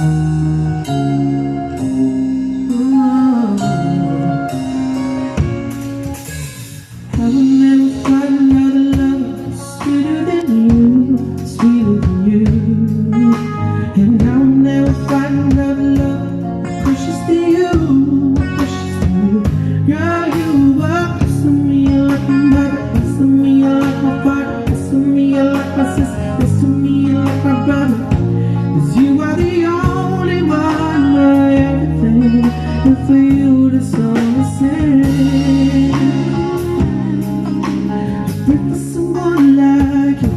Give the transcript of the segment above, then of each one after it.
I will never find another love sweeter than you, sweeter than you. And I will never find another love precious to you, precious to you. Girl, you are kissing me like a mother, kissing me like my father, kissing me like my sister, kissing me like my brother. 'Cause you are the only one, my everything, and for you the song is sing. For someone like you,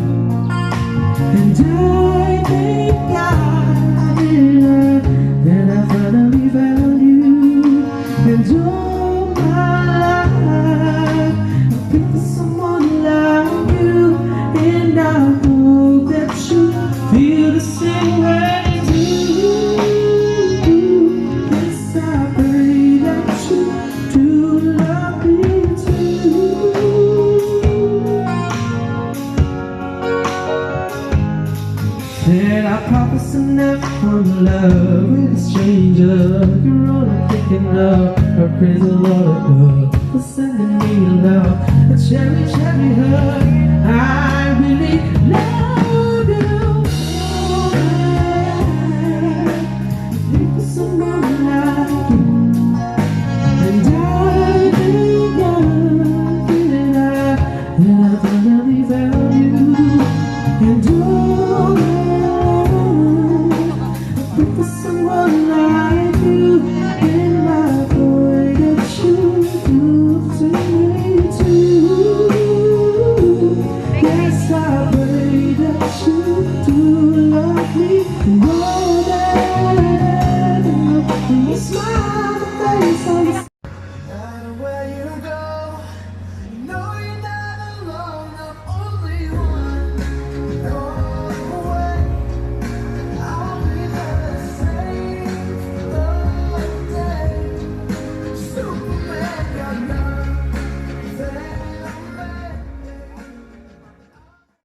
and I thank God that I finally found you. And all my life I've been for someone like you, and I hope that you feel the same way too. Yes, I pray that you do love me too. Said I promise to never fall in love with a stranger. You're all I'm thinking of. I praise the Lord above for sending me love, a cherry, cherry hug. I really love